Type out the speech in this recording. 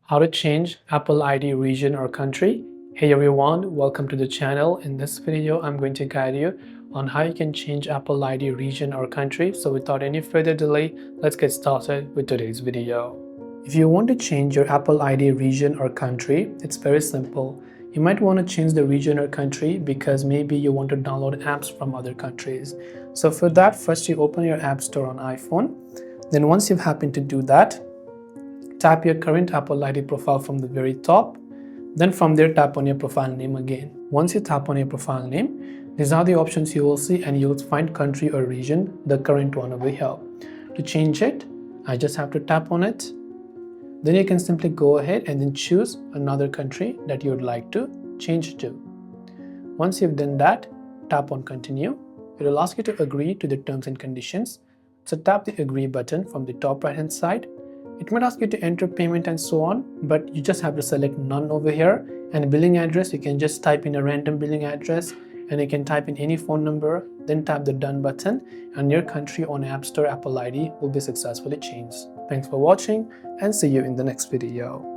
How to change Apple ID region or country. Hey everyone, welcome to the channel. In this video, I'm going to guide you on how you can change Apple ID region or country. So without any further delay, let's get started with today's video. If you want to change your Apple ID region or country, it's very simple. You might want to change the region or country because maybe you want to download apps from other countries. So for that, first you open your App Store on iPhone. Then once you've happened to do that, tap your current Apple ID profile from the very top. Then from there, tap on your profile name again. Once you tap on your profile name, these are the options you will see, and you'll find country or region, the current one over here. To change it, I just have to tap on it. Then you can simply go ahead and then choose another country that you would like to change to. Once you've done that, tap on continue. It will ask you to agree to the terms and conditions. So tap the agree button from the top right hand side. It might ask you to enter payment and so on, but you just have to select none over here. And billing address, you can just type in a random billing address, and you can type in any phone number, then tap the done button, and your country on App Store Apple ID will be successfully changed. Thanks for watching, and see you in the next video.